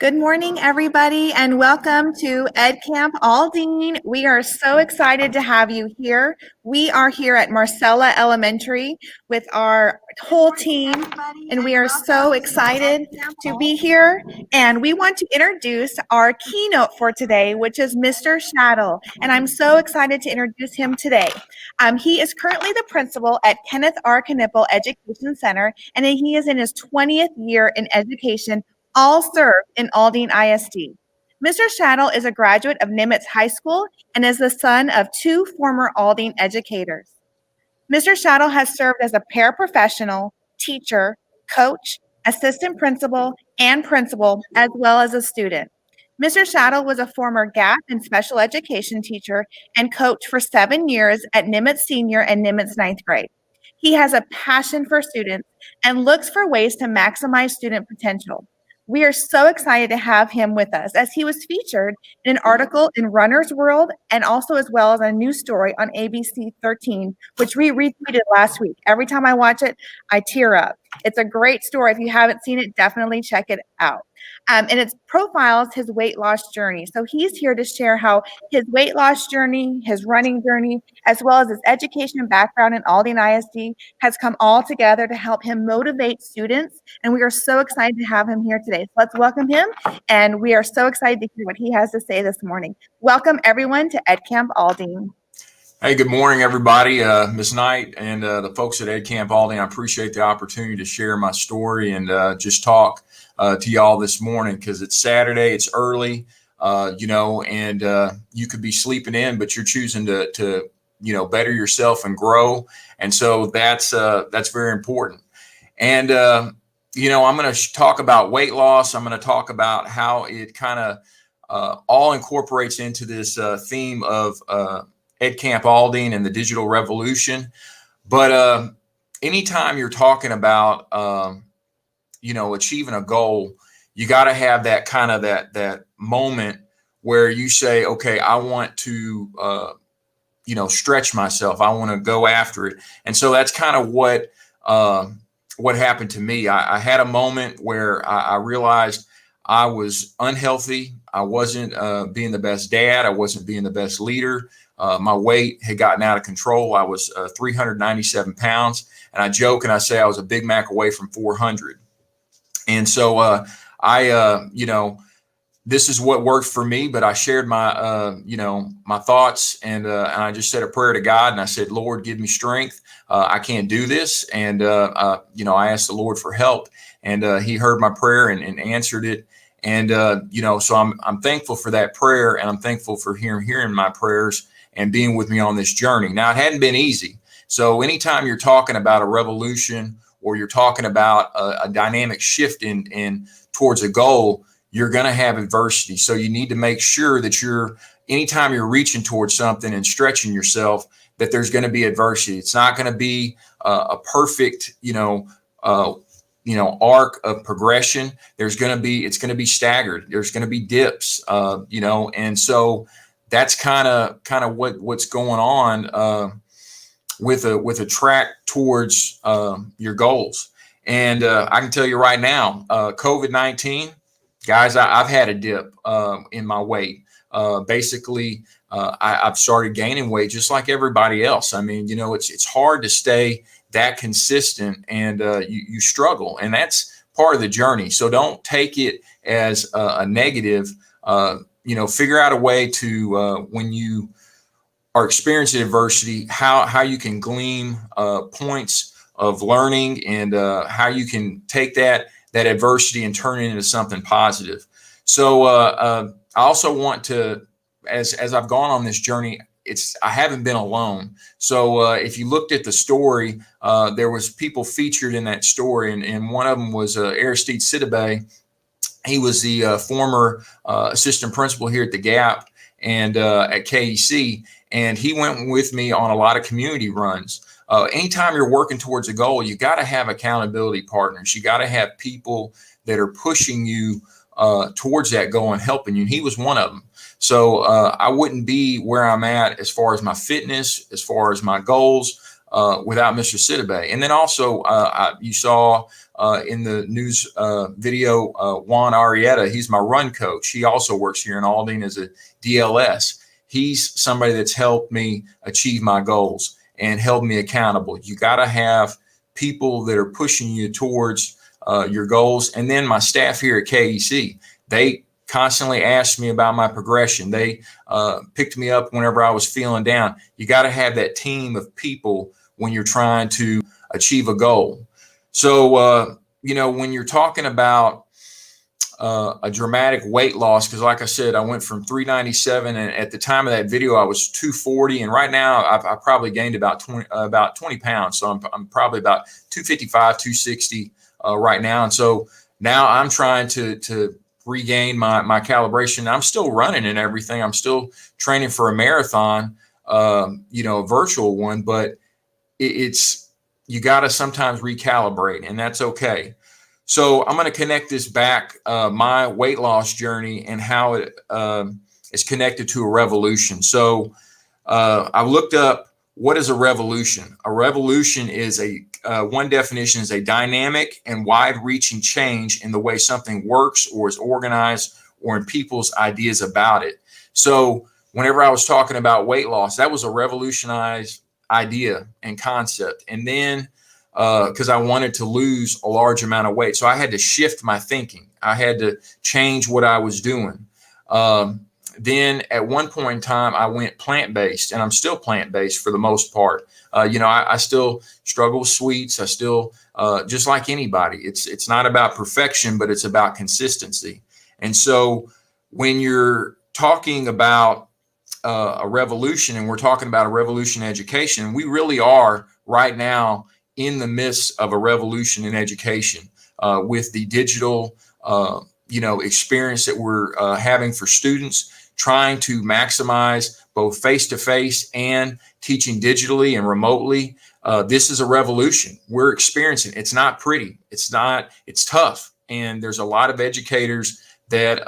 Good morning, everybody, and welcome to Edcamp Aldine. We are so excited to have you here. We are here at Marcella Elementary with our whole team, and we are so excited to be here. And we want to introduce our keynote for today, which is Mr. Shaddle. And I'm so excited to introduce him today. He is currently the principal at Kenneth R. Knippel Education Center, and he is in his 20th year in education, all served in Aldine ISD. Mr. Shaddle is a graduate of Nimitz High School and is the son of two former Aldine educators. Mr. Shaddle has served as a paraprofessional, teacher, coach, assistant principal, and principal, as well as a student. Mr. Shaddle was a former GAP and special education teacher and coach for 7 years at Nimitz Senior and Nimitz Ninth Grade. He has a passion for students and looks for ways to maximize student potential. We are so excited to have him with us as he was featured in an article in Runner's World and also as well as a news story on ABC 13, which we retweeted last week. Every time I watch it, I tear up. It's a great story. If you haven't seen it, definitely check it out. And it profiles his weight loss journey. So he's here to share how his weight loss journey, his running journey, as well as his education background in Aldine ISD has come all together to help him motivate students. And we are so excited to have him here today. So let's welcome him. And we are so excited to hear what he has to say this morning. Welcome everyone to Edcamp Aldine. Hey, good morning, everybody. Ms. Knight and the folks at Edcamp Aldine. I appreciate the opportunity to share my story and just talk to y'all this morning because it's Saturday, it's early, and you could be sleeping in, but you're choosing to better yourself and grow. And so that's very important. And, I'm going to talk about weight loss. I'm going to talk about how it kind of all incorporates into this theme of Edcamp Aldine and the digital revolution. But anytime you're talking about, achieving a goal, you got to have that kind of that moment where you say, okay, I want to, stretch myself. I want to go after it. And so that's kind of what happened to me. I had a moment where I realized I was unhealthy. I wasn't being the best dad. I wasn't being the best leader. My weight had gotten out of control. I was 397 pounds. And I joke and I say I was a Big Mac away from 400. And so this is what worked for me, but I shared my, my thoughts and I just said a prayer to God and I said, Lord, give me strength. I can't do this. And, I asked the Lord for help and he heard my prayer and answered it. And, so I'm thankful for that prayer and I'm thankful for hearing my prayers and being with me on this journey. Now, it hadn't been easy. So anytime you're talking about a revolution or you're talking about a dynamic shift in towards a goal, you're going to have adversity. So you need to make sure that anytime you're reaching towards something and stretching yourself, that there's going to be adversity. It's not going to be a perfect, arc of progression. It's going to be staggered. There's going to be dips, and so that's kind of what's going on with a track towards your goals. And I can tell you right now, COVID-19, guys, I've had a dip in my weight. I've started gaining weight just like everybody else. I mean, it's hard to stay that consistent and you struggle. And that's part of the journey. So don't take it as a negative. Figure out a way to, when you are experiencing adversity, how you can glean points of learning and how you can take that adversity and turn it into something positive. So I also want to, as I've gone on this journey, I haven't been alone. So if you looked at the story, there was people featured in that story, and one of them was Aristide Sidibe. He was the former assistant principal here at the Gap and at KEC, and he went with me on a lot of community runs. Anytime you're working towards a goal, you got to have accountability partners. You got to have people that are pushing you towards that goal and helping you. And he was one of them. So I wouldn't be where I'm at as far as my fitness, as far as my goals, without Mr. Sidibe. And then also you saw in the news video, Juan Arrieta. He's my run coach. He also works here in Aldine as a DLS. He's somebody that's helped me achieve my goals and held me accountable. You got to have people that are pushing you towards your goals. And then my staff here at KEC, they constantly asked me about my progression. They picked me up whenever I was feeling down. You got to have that team of people when you're trying to achieve a goal. So, when you're talking about a dramatic weight loss, because like I said, I went from 397, and at the time of that video, I was 240, and right now I've probably gained about 20 pounds. So I'm probably about 255, 260 right now. And so now I'm trying to regain my calibration. I'm still running and everything. I'm still training for a marathon, a virtual one, but you got to sometimes recalibrate, and that's okay. So I'm going to connect this back, my weight loss journey and how it is connected to a revolution. So I looked up, what is a revolution? A revolution is one definition is a dynamic and wide-reaching change in the way something works or is organized or in people's ideas about it. So whenever I was talking about weight loss, that was a revolutionized idea and concept. And then because I wanted to lose a large amount of weight. So I had to shift my thinking. I had to change what I was doing. Then at one point in time, I went plant-based, and I'm still plant-based for the most part. I still struggle with sweets. I still, just like anybody, it's not about perfection, but it's about consistency. And so when you're talking about a revolution, and we're talking about a revolution in education, we really are right now in the midst of a revolution in education with the digital, experience that we're having for students, trying to maximize both face-to-face and teaching digitally and remotely. This is a revolution we're experiencing. It's not pretty. It's tough. And there's a lot of educators that,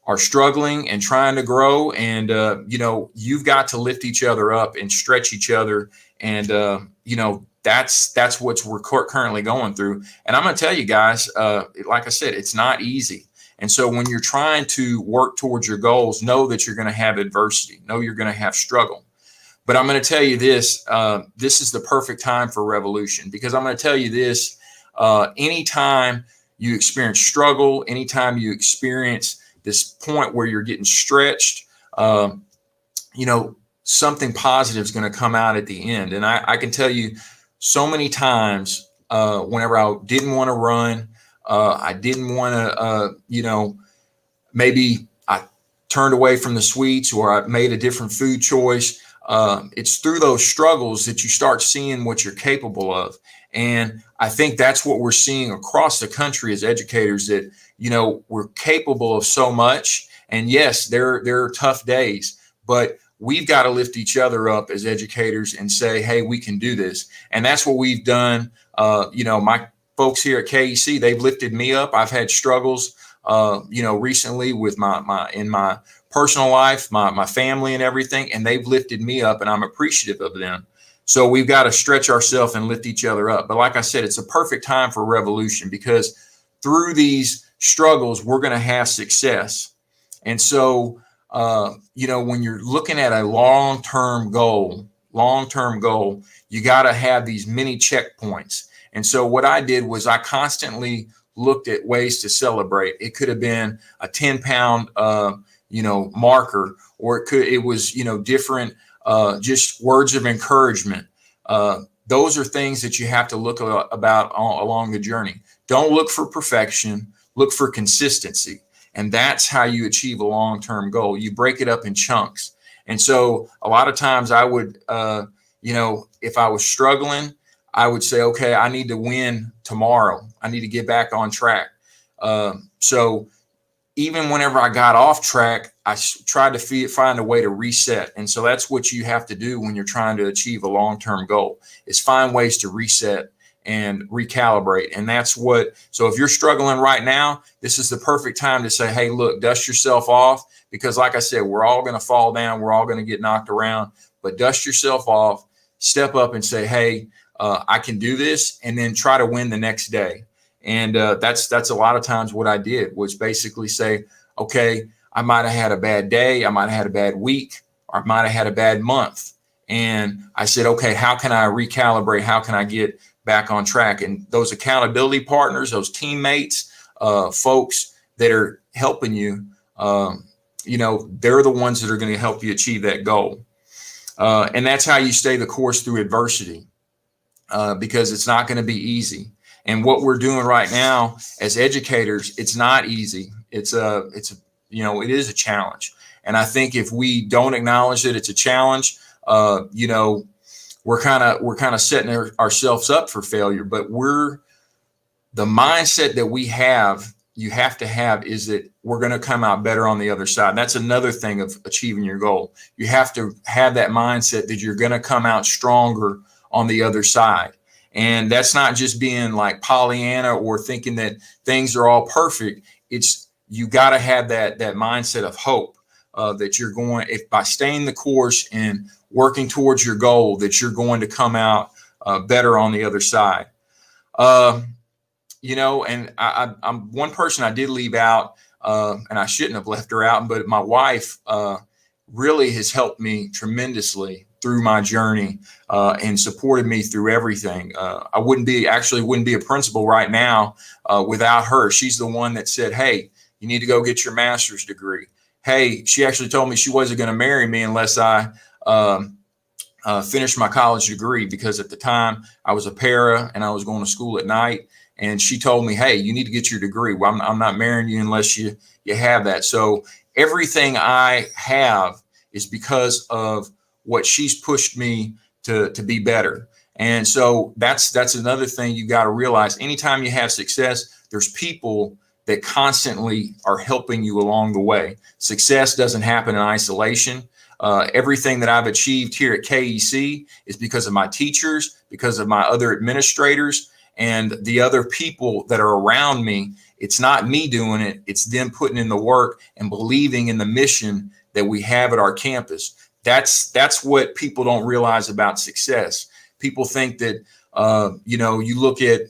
are struggling and trying to grow. And, you've got to lift each other up and stretch each other. And, that's what we're currently going through. And I'm going to tell you guys, like I said, it's not easy. And so when you're trying to work towards your goals, know that you're going to have adversity, know you're going to have struggle. But I'm going to tell you this, this is the perfect time for revolution, because I'm going to tell you this, anytime you experience struggle, anytime you experience this point where you're getting stretched, something positive is going to come out at the end. And I can tell you so many times whenever I didn't want to run, I didn't want to, maybe I turned away from the sweets, or I made a different food choice. It's through those struggles that you start seeing what you're capable of. And I think that's what we're seeing across the country as educators, that, we're capable of so much. And yes, there are tough days, but we've got to lift each other up as educators and say, hey, we can do this. And that's what we've done. My folks here at KEC, they've lifted me up. I've had struggles, recently with my personal life, my family and everything, and they've lifted me up, and I'm appreciative of them. So we've got to stretch ourselves and lift each other up. But like I said, it's a perfect time for revolution, because through these struggles, we're going to have success. And so, when you're looking at a long-term goal, you got to have these mini checkpoints. And so what I did was I constantly looked at ways to celebrate. It could have been a 10-pound, marker, or it was different, just words of encouragement. Those are things that you have to look about along the journey. Don't look for perfection, look for consistency. And that's how you achieve a long-term goal. You break it up in chunks. And so a lot of times I would, if I was struggling, I would say, okay, I need to win tomorrow. I need to get back on track. So even whenever I got off track, I tried to find a way to reset. And so that's what you have to do when you're trying to achieve a long-term goal, is find ways to reset and recalibrate. And so if you're struggling right now, this is the perfect time to say, hey, look, dust yourself off, because like I said, we're all going to fall down. We're all going to get knocked around, but dust yourself off, step up and say, hey, I can do this, and then try to win the next day. And that's a lot of times what I did, was basically say, okay, I might have had a bad day, I might have had a bad week, or I might have had a bad month. And I said, okay, how can I recalibrate? How can I get back on track? And those accountability partners, those teammates, folks that are helping you, they're the ones that are going to help you achieve that goal. And that's how you stay the course through adversity, because it's not going to be easy. And what we're doing right now as educators, it's not easy. It is a challenge. And I think if we don't acknowledge that it's a challenge, we're kind of setting ourselves up for failure. But the mindset that you have to have is that we're going to come out better on the other side. And that's another thing of achieving your goal. You have to have that mindset that you're going to come out stronger on the other side. And that's not just being like Pollyanna or thinking that things are all perfect. You got to have that mindset of hope, that you're going, if by staying the course and working towards your goal, that you're going to come out better on the other side. And I'm one person I did leave out, and I shouldn't have left her out, but my wife really has helped me tremendously through my journey, and supported me through everything. I wouldn't be a principal right now without her. She's the one that said, hey, you need to go get your master's degree. Hey, she actually told me she wasn't going to marry me unless I finished my college degree, because at the time I was a para and I was going to school at night. And she told me, hey, you need to get your degree. Well, I'm not marrying you unless you have that. So everything I have is because of what she's pushed me to be better. And so that's another thing you got to realize. Anytime you have success, there's people that constantly are helping you along the way. Success doesn't happen in isolation. Everything that I've achieved here at KEC is because of my teachers, because of my other administrators, and the other people that are around me. It's not me doing it. It's them putting in the work and believing in the mission that we have at our campus. That's what people don't realize about success. People think that, you look at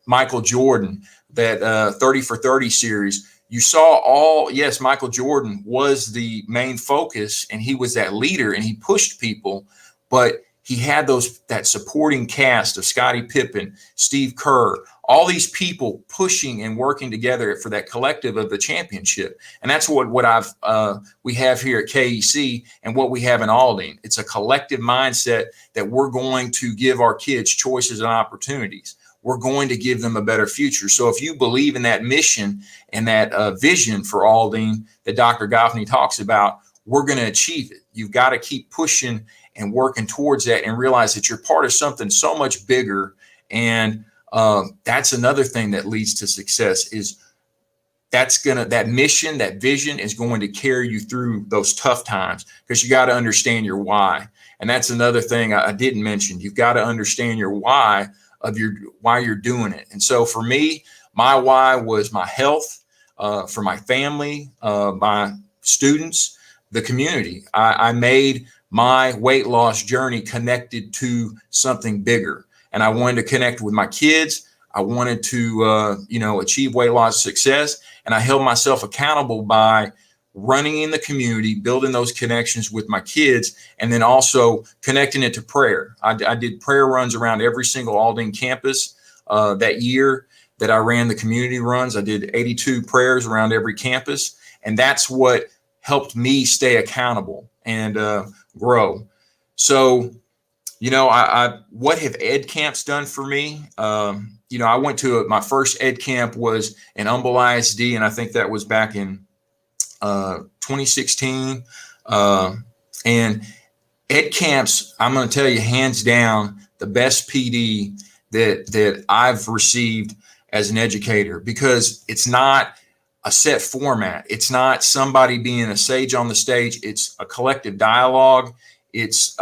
Michael Jordan, that 30 for 30 series, you saw yes, Michael Jordan was the main focus and he was that leader and he pushed people, but he had that supporting cast of Scottie Pippen, Steve Kerr, all these people pushing and working together for that collective of the championship. And that's what we have here at KEC and what we have in Aldine. It's a collective mindset that we're going to give our kids choices and opportunities. We're going to give them a better future. So if you believe in that mission and that vision for Aldine that Dr. Goffney talks about, we're going to achieve it. You've got to keep pushing and working towards that and realize that you're part of something so much bigger. And that's another thing that leads to success, is that mission, that vision is going to carry you through those tough times, because you got to understand your why. And that's another thing I didn't mention. You've got to understand your why why you're doing it. And so for me, my why was my health, for my family, my students, the community. I made my weight loss journey connected to something bigger. And I wanted to connect with my kids. I wanted to, achieve weight loss success. And I held myself accountable by running in the community, building those connections with my kids, and then also connecting it to prayer. I did prayer runs around every single Aldine campus that year that I ran the community runs. I did 82 prayers around every campus. And that's what helped me stay accountable and grow. So, what have Edcamps done for me? I went to my first Edcamp was in Humble ISD, and I think that was back in 2016. And Edcamps, I'm going to tell you, hands down, the best PD that I've received as an educator, because it's not a set format. It's not somebody being a sage on the stage. It's a collective dialogue. It's,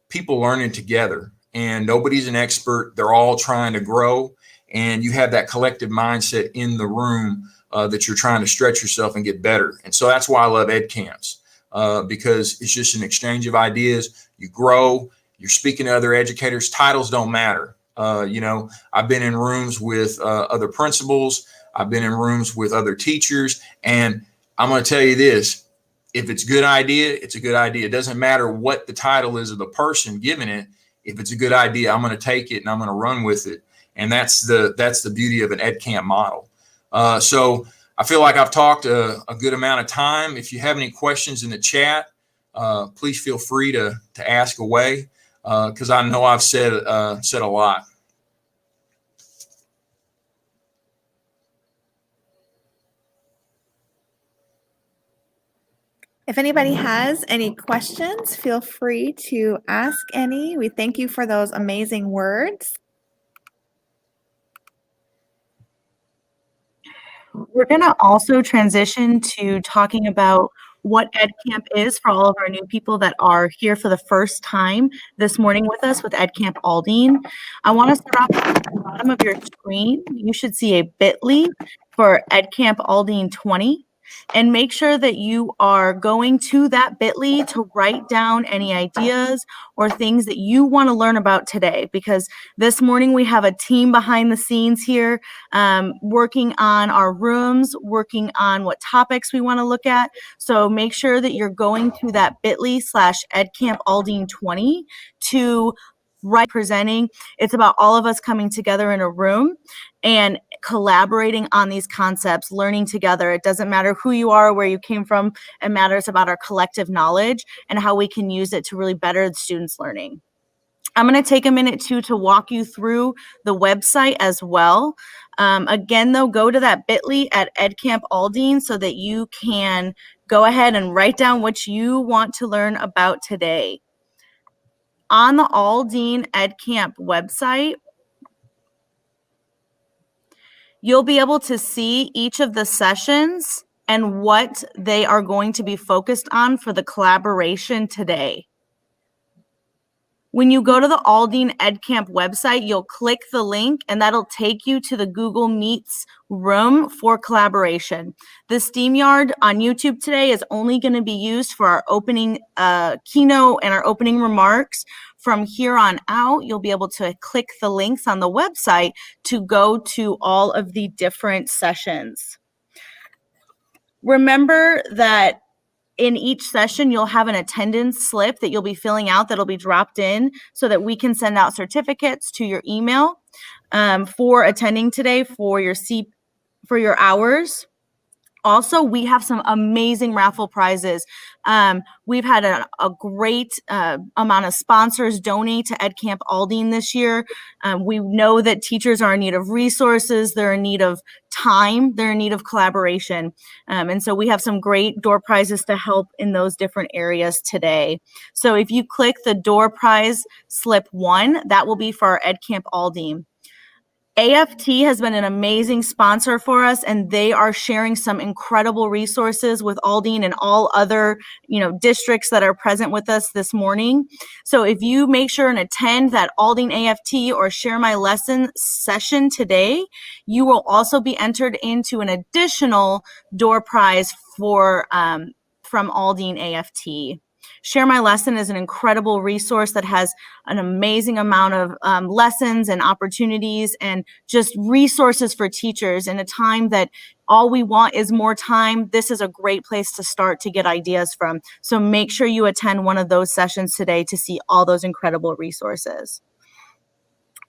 people learning together, and nobody's an expert. They're all trying to grow, and you have that collective mindset in the room that you're trying to stretch yourself and get better. And so that's why I love Edcamps, because it's just an exchange of ideas. You grow, you're speaking to other educators. Titles don't matter. I've been in rooms with other principals. I've been in rooms with other teachers, and I'm going to tell you this. If it's a good idea, it's a good idea. It doesn't matter what the title is of the person giving it. If it's a good idea, I'm going to take it and I'm going to run with it. And that's the beauty of an Edcamp model. So I feel like I've talked a good amount of time. If you have any questions in the chat, please feel free to ask away, because I know I've said a lot. If anybody has any questions, feel free to ask any. We thank you for those amazing words. We're going to also transition to talking about what Edcamp is for all of our new people that are here for the first time this morning with us with Edcamp Aldine. I want to start off at the bottom of your screen. You should see a bit.ly for Edcamp Aldine 20. And make sure that you are going to that bit.ly to write down any ideas or things that you want to learn about today, because this morning we have a team behind the scenes here working on our rooms, working on what topics we want to look at. So make sure that you're going to that bit.ly/Edcamp Aldine 20 to presenting. It's about all of us coming together in a room and collaborating on these concepts, learning together. It doesn't matter who you are or where you came from. It matters about our collective knowledge and how we can use it to really better the students' learning. I'm going to take a minute to walk you through the website as well. Again, though, go to that bit.ly at Edcamp Aldine so that you can go ahead and write down what you want to learn about today. On the Aldine Edcamp website, you'll be able to see each of the sessions and what they are going to be focused on for the collaboration today. When you go to the Aldine Edcamp website, you'll click the link and that'll take you to the Google Meets room for collaboration. The SteamYard on YouTube today is only going to be used for our opening keynote and our opening remarks. From here on out, you'll be able to click the links on the website to go to all of the different sessions. Remember that in each session, you'll have an attendance slip that you'll be filling out that'll be dropped in so that we can send out certificates to your email for attending today for your hours. Also, we have some amazing raffle prizes. We've had a great amount of sponsors donate to Edcamp Aldine this year. We know that teachers are in need of resources, they're in need of time, they're in need of collaboration. And so we have some great door prizes to help in those different areas today. So if you click the door prize slip 1, that will be for our Edcamp Aldine. AFT has been an amazing sponsor for us, and they are sharing some incredible resources with Aldine and all other, districts that are present with us this morning. So if you make sure and attend that Aldine AFT or Share My Lesson session today, you will also be entered into an additional door prize from Aldine AFT. Share My Lesson is an incredible resource that has an amazing amount of lessons and opportunities and just resources for teachers in a time that all we want is more time. This is a great place to start to get ideas from. So make sure you attend one of those sessions today to see all those incredible resources.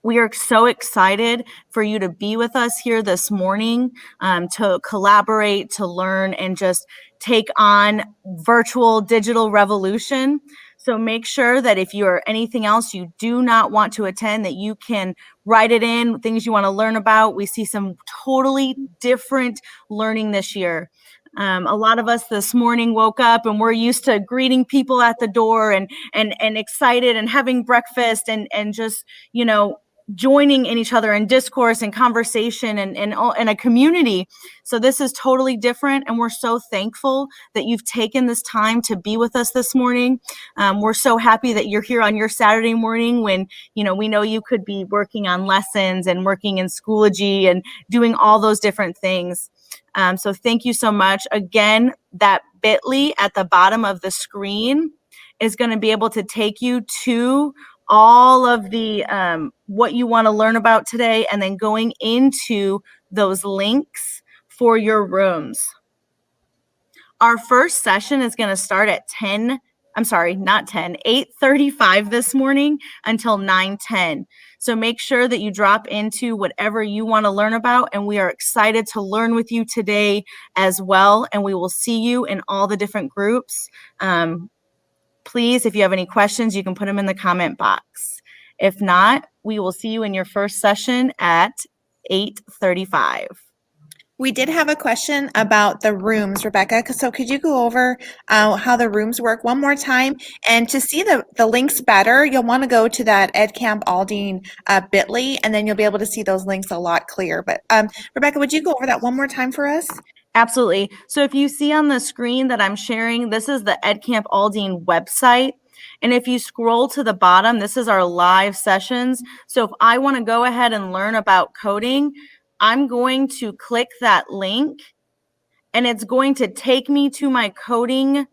We are so excited for you to be with us here this morning to collaborate, to learn, and just take on virtual digital revolution. So make sure that if you're anything else you do not want to attend, that you can write it in, things you want to learn about. We see some totally different learning this year. A lot of us this morning woke up and we're used to greeting people at the door and excited and having breakfast and just, joining in each other in discourse and conversation and a community. So this is totally different, and we're so thankful that you've taken this time to be with us this morning. We're so happy that you're here on your Saturday morning when we know you could be working on lessons and working in Schoology and doing all those different things. So thank you so much. Again, that bit.ly at the bottom of the screen is going to be able to take you to all of the what you want to learn about today, and then going into those links for your rooms. Our first session is going to start at 8:35 this morning until 9:10. So make sure that you drop into whatever you want to learn about, and we are excited to learn with you today as well, and we will see you in all the different groups. Please, if you have any questions, you can put them in the comment box. If not, we will see you in your first session at 8:35. We did have a question about the rooms, Rebecca. So could you go over how the rooms work one more time? And to see the links better, you'll want to go to that Edcamp Aldine bit.ly, and then you'll be able to see those links a lot clearer. But Rebecca, would you go over that one more time for us? Absolutely. So if you see on the screen that I'm sharing, this is the Edcamp Aldine website. And if you scroll to the bottom, this is our live sessions. So if I want to go ahead and learn about coding, I'm going to click that link, and it's going to take me to my coding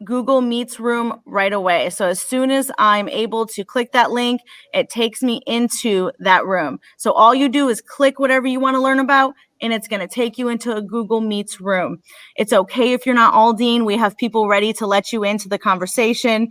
Google Meets room right away. So as soon as I'm able to click that link, it takes me into that room. So all you do is click whatever you want to learn about, and it's going to take you into a Google Meets room. It's okay if you're not Aldine. We have people ready to let you into the conversation.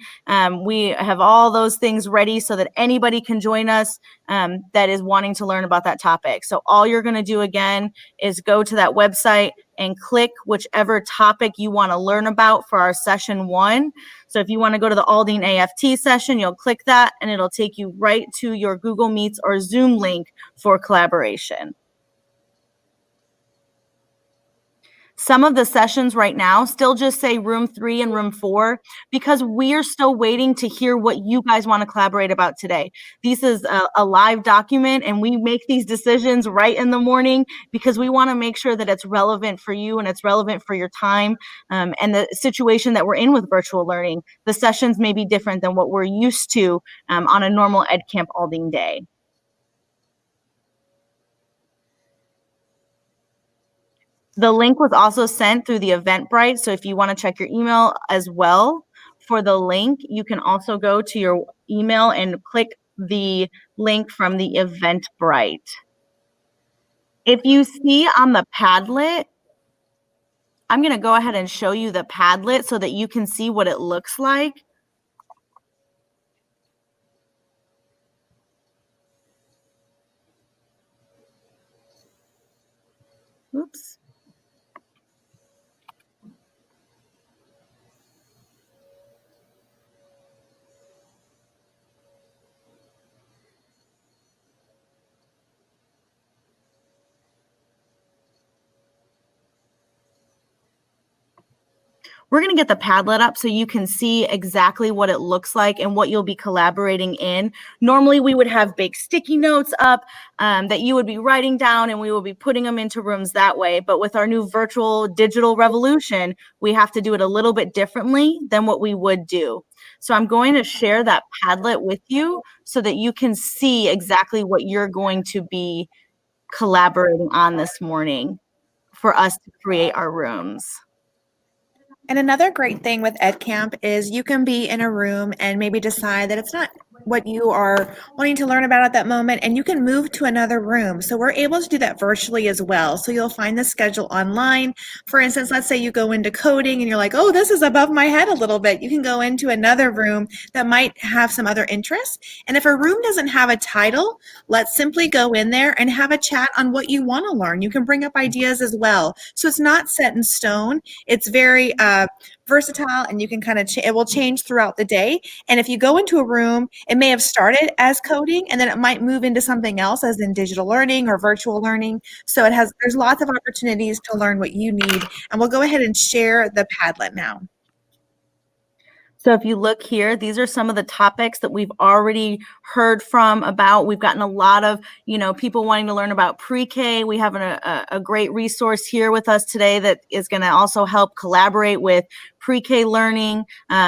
We have all those things ready so that anybody can join us that is wanting to learn about that topic. So all you're going to do again is go to that website and click whichever topic you want to learn about for our session 1. So if you want to go to the Aldine AFT session, you'll click that, and it'll take you right to your Google Meets or Zoom link for collaboration. Some of the sessions right now still just say room 3 and room 4 because we are still waiting to hear what you guys want to collaborate about today. This is a live document, and we make these decisions right in the morning because we want to make sure that it's relevant for you and it's relevant for your time and the situation that we're in with virtual learning. The sessions may be different than what we're used to on a normal Edcamp Aldine day. The link was also sent through the Eventbrite. So if you want to check your email as well for the link, you can also go to your email and click the link from the Eventbrite. If you see on the Padlet, I'm going to go ahead and show you the Padlet so that you can see what it looks like. Oops. We're going to get the Padlet up so you can see exactly what it looks like and what you'll be collaborating in. Normally, we would have big sticky notes up that you would be writing down, and we will be putting them into rooms that way. But with our new virtual digital revolution, we have to do it a little bit differently than what we would do. So I'm going to share that Padlet with you so that you can see exactly what you're going to be collaborating on this morning for us to create our rooms. And another great thing with Edcamp is you can be in a room and maybe decide that it's not what you are wanting to learn about at that moment, and you can move to another room. So we're able to do that virtually as well. So you'll find the schedule online. For instance, let's say you go into coding and you're like, oh, this is above my head a little bit. You can go into another room that might have some other interests. And if a room doesn't have a title, let's simply go in there and have a chat on what you want to learn. You can bring up ideas as well. So it's not set in stone. It's very versatile, and you can kind of it will change throughout the day. And if you go into a room, it may have started as coding, and then it might move into something else, as in digital learning or virtual learning. So there's lots of opportunities to learn what you need. And we'll go ahead and share the Padlet now. So if you look here, these are some of the topics that we've already heard from about. We've gotten a lot of, people wanting to learn about pre-K. We have a great resource here with us today that is going to also help collaborate with pre-K learning,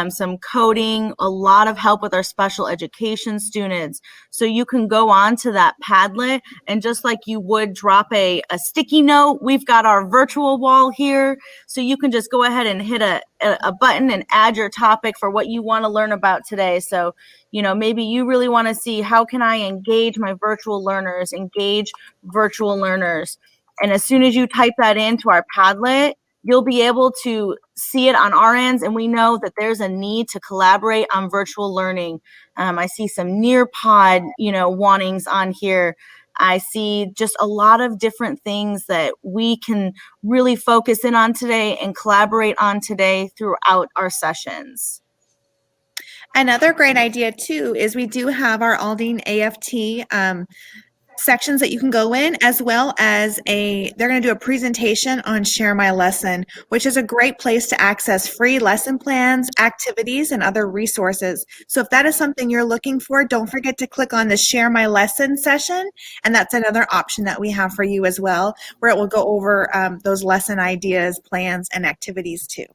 some coding, a lot of help with our special education students. So you can go on to that Padlet, and just like you would drop a sticky note, we've got our virtual wall here. So you can just go ahead and hit a button and add your topic for what you want to learn about today. So, maybe you really want to see, how can I engage my virtual learners, And as soon as you type that into our Padlet, you'll be able to see it on our ends, and we know that there's a need to collaborate on virtual learning. I see some Nearpod, wantings on here. I see just a lot of different things that we can really focus in on today and collaborate on today throughout our sessions. Another great idea too is we do have our Aldine AFT sections that you can go in, as well as they're going to do a presentation on Share My Lesson, which is a great place to access free lesson plans, activities, and other resources. So if that is something you're looking for, don't forget to click on the Share My Lesson session, and that's another option that we have for you as well, where it will go over those lesson ideas, plans, and activities too.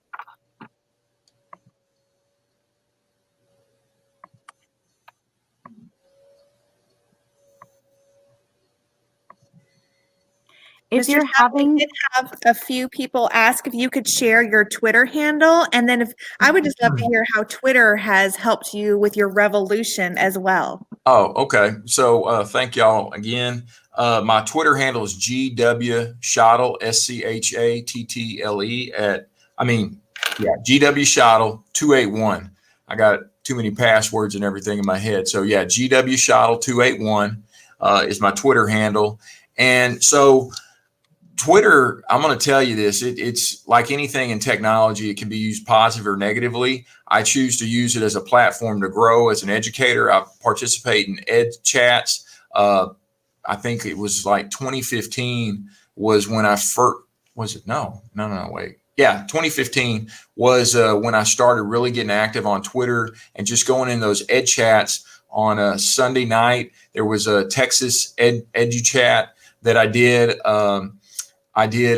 If Mr. you're Staff, we having, did have a few people ask if you could share your Twitter handle, and then I would just love to hear how Twitter has helped you with your revolution as well. Oh, okay. So thank y'all again. My Twitter handle is GW Schottle, SCHATTLE GW Schottle 281. I got too many passwords and everything in my head. So yeah, GW Schottle 281 is my Twitter handle. And so Twitter, I'm going to tell you this, it's like anything in technology. It can be used positive or negatively. I choose to use it as a platform to grow as an educator. I participate in ed chats. I think it was like 2015 was when I first, was it? No, wait. Yeah, 2015 was when I started really getting active on Twitter and just going in those ed chats on a Sunday night. There was a Texas edu chat that I did. I did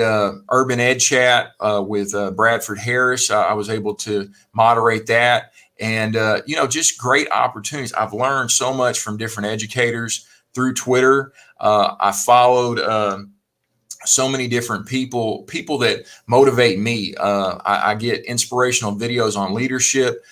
Urban Ed Chat with Bradford Harris. I was able to moderate that, and just great opportunities. I've learned so much from different educators through Twitter. I followed so many different people that motivate me. I get inspirational videos on leadership.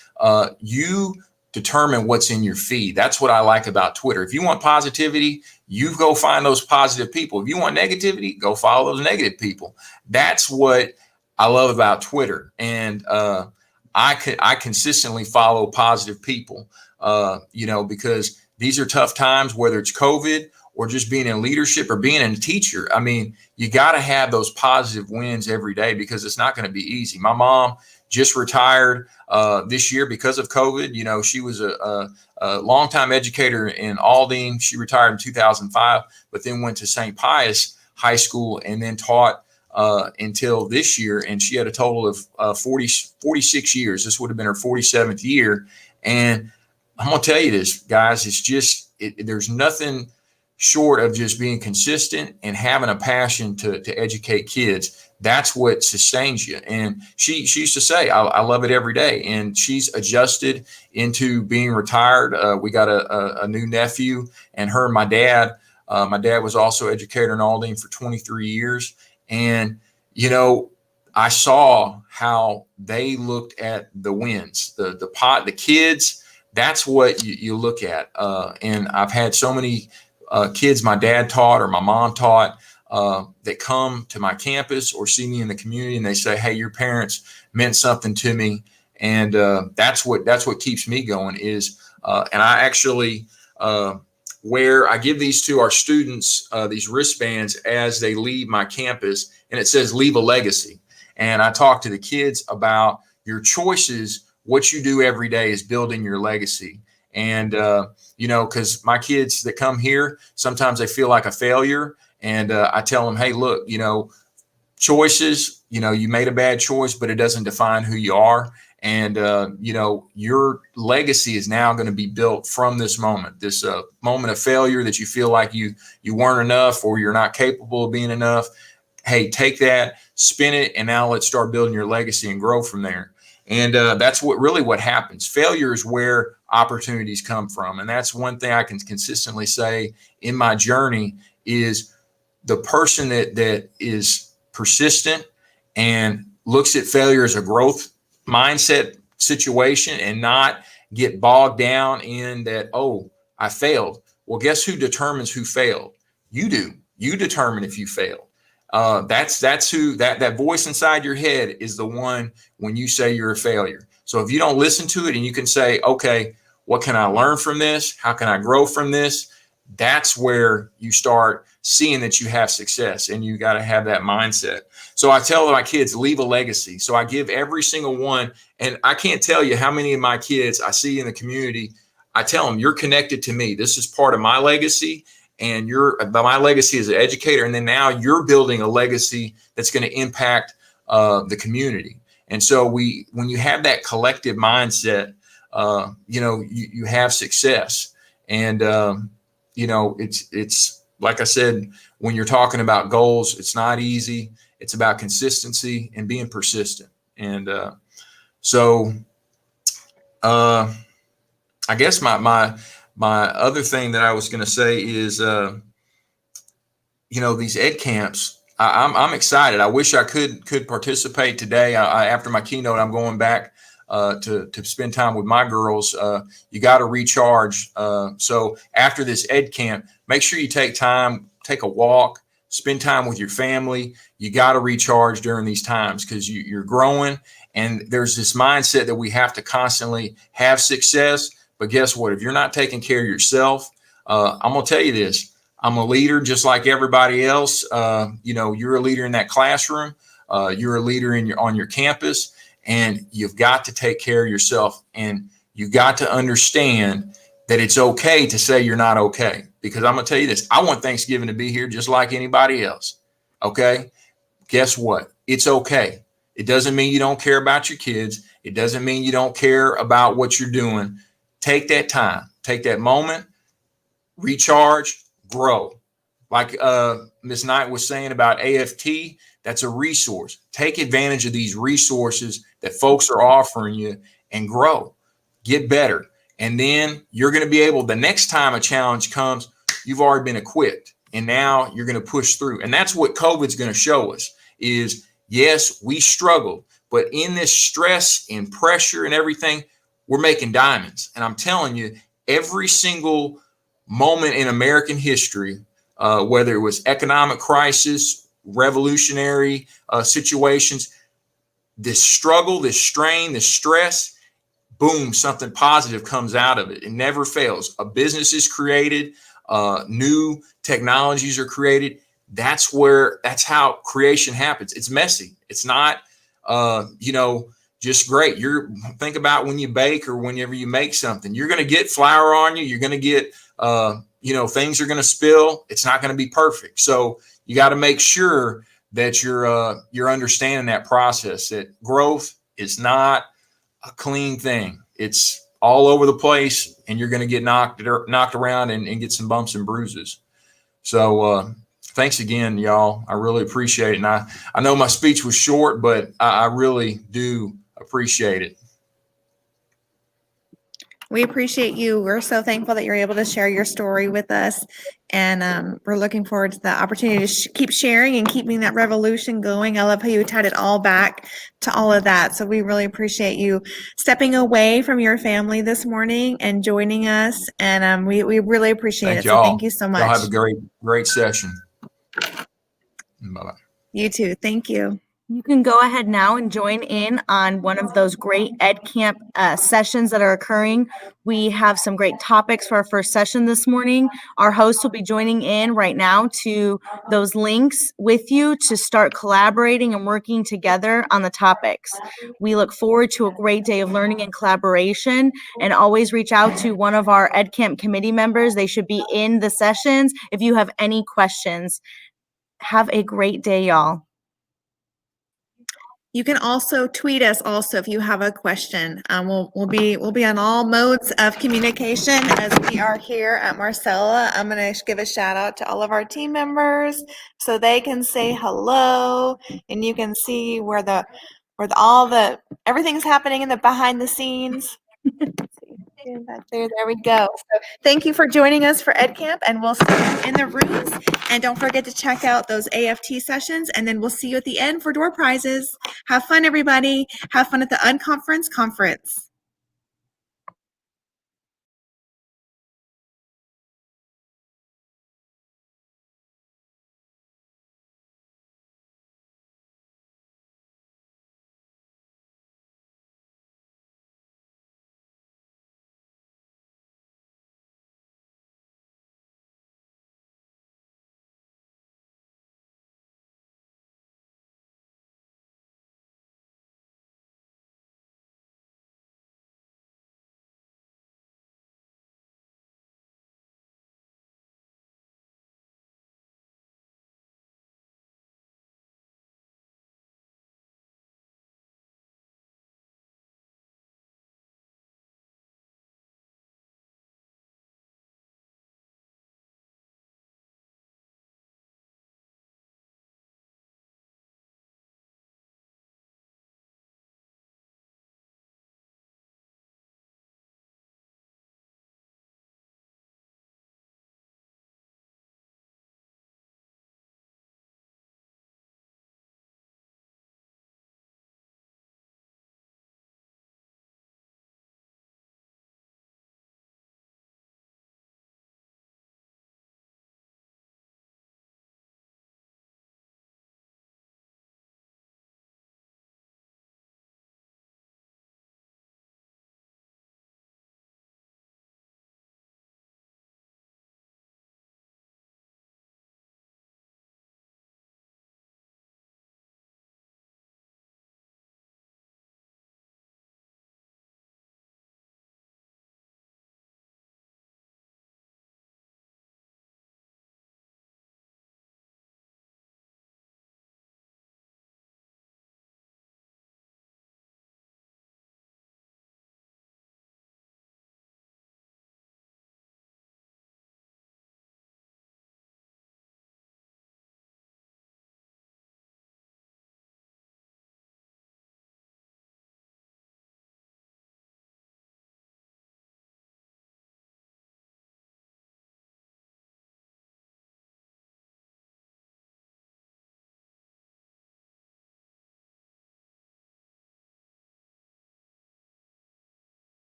You determine what's in your feed. That's what I like about Twitter. If you want positivity, you go find those positive people. If you want negativity, go follow those negative people. That's what I love about Twitter. And I consistently follow positive people, because these are tough times, whether it's COVID or just being in leadership or being a teacher. I mean, you got to have those positive wins every day, because it's not going to be easy. My mom just retired this year because of COVID. She was a longtime educator in Aldine. She retired in 2005, but then went to St. Pius High School and then taught until this year. And she had a total of 46 years. This would have been her 47th year. And I'm going to tell you this, guys, it's just, there's nothing short of just being consistent and having a passion to educate kids. That's what sustains you. And she used to say, I love it every day. And she's adjusted into being retired. We got a new nephew, and her and my dad was also educator in Aldine for 23 years. And, I saw how they looked at the wins, the kids. That's what you look at. And I've had so many kids my dad taught or my mom taught that come to my campus or see me in the community, and they say, hey, your parents meant something to me. And that's what keeps me going is, and I actually I give these to our students, these wristbands as they leave my campus, and it says leave a legacy. And I talk to the kids about your choices. What you do every day is building your legacy. And, because my kids that come here, sometimes they feel like a failure. And I tell them, hey, look, choices, you made a bad choice, but it doesn't define who you are. And, your legacy is now going to be built from this moment of failure that you feel like you weren't enough or you're not capable of being enough. hey, take that, spin it, and now let's start building your legacy and grow from there. And that's what happens. Failure is where opportunities come from. And that's one thing I can consistently say in my journey is the person that is persistent and looks at failure as a growth mindset situation and not get bogged down in that, oh, I failed. Well, guess who determines who failed? You do. You determine if you failed. That's who that voice inside your head is the one when you say you're a failure. So if you don't listen to it and you can say, okay, what can I learn from this? How can I grow from this? That's where you start seeing that you have success, and you got to have that mindset. So I tell my kids, leave a legacy. So I give every single one, and I can't tell you how many of my kids I see in the community. I tell them, you're connected to me. This is part of my legacy. And my legacy as an educator. And then now you're building a legacy that's going to impact the community. And so when you have that collective mindset, you have success. And, it's like I said, when you're talking about goals, it's not easy. It's about consistency and being persistent. And I guess my other thing that I was going to say is, these ed camps, I'm excited. I wish I could participate today. After my keynote, I'm going back to spend time with my girls. You got to recharge. So after this ed camp, make sure you take time, take a walk, spend time with your family. You got to recharge during these times because you're growing. And there's this mindset that we have to constantly have success. But guess what? If you're not taking care of yourself, I'm going to tell you this. I'm a leader just like everybody else. You're a leader in that classroom. You're a leader on your campus, and you've got to take care of yourself. And you got to understand that it's okay to say you're not okay. Because I'm going to tell you this. I want Thanksgiving to be here just like anybody else. Okay? Guess what? It's okay. It doesn't mean you don't care about your kids. It doesn't mean you don't care about what you're doing. Take that time, take that moment, recharge, grow. Like Ms. Knight was saying about AFT, that's a resource. Take advantage of these resources that folks are offering you and grow, get better. And then you're going to be able, the next time a challenge comes, you've already been equipped. And now you're going to push through. And that's what COVID's going to show us is, yes, we struggled, but in this stress and pressure and everything, we're making diamonds. And I'm telling you, every single moment in American history, whether it was economic crisis, revolutionary situations, this struggle, this strain, this stress, boom, something positive comes out of it. It never fails. A business is created, new technologies are created. That's how creation happens. It's messy. It's not, just great. Think about when you bake or whenever you make something, you're going to get flour on you. You're going to get, things are going to spill. It's not going to be perfect. So you got to make sure that you're understanding that process, that growth is not a clean thing. It's all over the place, and you're going to get knocked around and get some bumps and bruises. So, thanks again, y'all. I really appreciate it. And I know my speech was short, but I really do appreciate it. We appreciate you. We're so thankful that you're able to share your story with us. And we're looking forward to the opportunity to keep sharing and keeping that revolution going. I love how you tied it all back to all of that. So we really appreciate you stepping away from your family this morning and joining us. And we really appreciate it. So thank you so much. Y'all have a great session. Bye-bye. You too. Thank you. You can go ahead now and join in on one of those great Edcamp sessions that are occurring. We have some great topics for our first session this morning. Our host will be joining in right now to those links with you to start collaborating and working together on the topics. We look forward to a great day of learning and collaboration, and always reach out to one of our Edcamp committee members. They should be in the sessions if you have any questions. Have a great day, y'all. You can also tweet us also if you have a question. We'll be on all modes of communication as we are here at Marcella. I'm going to give a shout out to all of our team members so they can say hello, and you can see where everything's happening in the behind the scenes. There we go. So thank you for joining us for Edcamp, and we'll see you in the rooms. And don't forget to check out those AFT sessions, and then we'll see you at the end for door prizes. Have fun, everybody. Have fun at the Unconference Conference.